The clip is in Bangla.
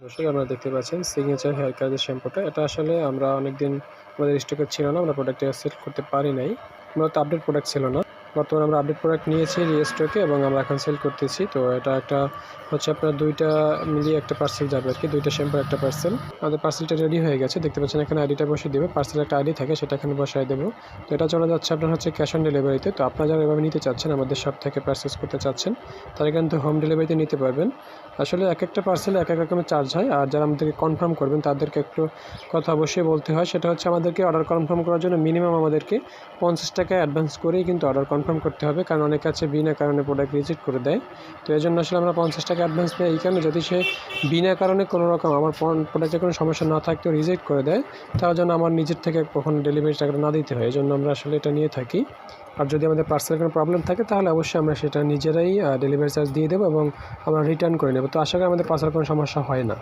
দর্শক আপনারা দেখতে পাচ্ছেন সিগনেচার হেয়ার কেয়ারের শ্যাম্পুটা। এটা আসলে আমরা অনেকদিন আমাদের স্টকে ছিল না, আমরা প্রোডাক্টটা সেল করতে পারি নাই। মূলত আপডেট প্রোডাক্ট ছিল না। বর্তমানে আমরা আপডেট প্রোডাক্ট নিয়েছি রিস্টকে এবং আমরা এখন সেল করতেছি। তো এটা একটা হচ্ছে আপনার 2টা মিলিয়ে একটা পার্সেল যাবে আরকি। 2টা শ্যাম্পুর একটা পার্সেল। আমাদের পার্সেলটা রেডি হয়ে গেছে। দেখতে পাচ্ছেন এখানে আইডিটা বসিয়ে দেবে। পার্সেলের একটা আইডি থাকে সেটা এখানে বসায় দেব। তো এটা চলে যাচ্ছে আপনার হচ্ছে ক্যাশ অন ডেলিভারিতে। তো আপনারা যারা এভাবে নিতে চাচ্ছেন, আমাদের শপ থেকে পারচেজ করতে চাচ্ছেন, তারা কিন্তু হোম ডেলিভারিতে নিতে পারবেন। আসলে একেকটা পার্সেলে এক রকমের চার্জ হয়। আর যারা আমাদেরকে কনফার্ম করবেন তাদেরকে একটু কথা অবশ্যই বলতে হয়। সেটা হচ্ছে আমাদেরকে অর্ডার কনফার্ম করার জন্য মিনিমাম আমাদেরকে 50 টাকা অ্যাডভান্স করেই কিন্তু অর্ডার কনফার্ম করতে হবে। কারণ অনেকে আছে বিনা কারণে প্রোডাক্ট রিজেক্ট করে দেয়। তো এজন্য আসলে আমরা 50 টাকা অ্যাডভান্স নেই এই কারণে, যদি সে বিনা কারণে কোনো রকম আমার প্রোডাক্টের কোনো সমস্যা না থাকতেও রিজেক্ট করে দেয়, তার জন্য আমার নিজের থেকে কখনো ডেলিভারি টাকাটা না দিতে হয়। এজন্য আমরা আসলে এটা নিয়ে থাকি। আর যদি আমাদের পার্সেলের কোনো প্রবলেম থাকে তাহলে অবশ্যই আমরা সেটা নিজেরাই ডেলিভারি চার্জ দিয়ে দেবো এবং আমরা রিটার্ন করে নেব। তো আশা করি আমাদের পার্সেলের কোনো সমস্যা হয় না।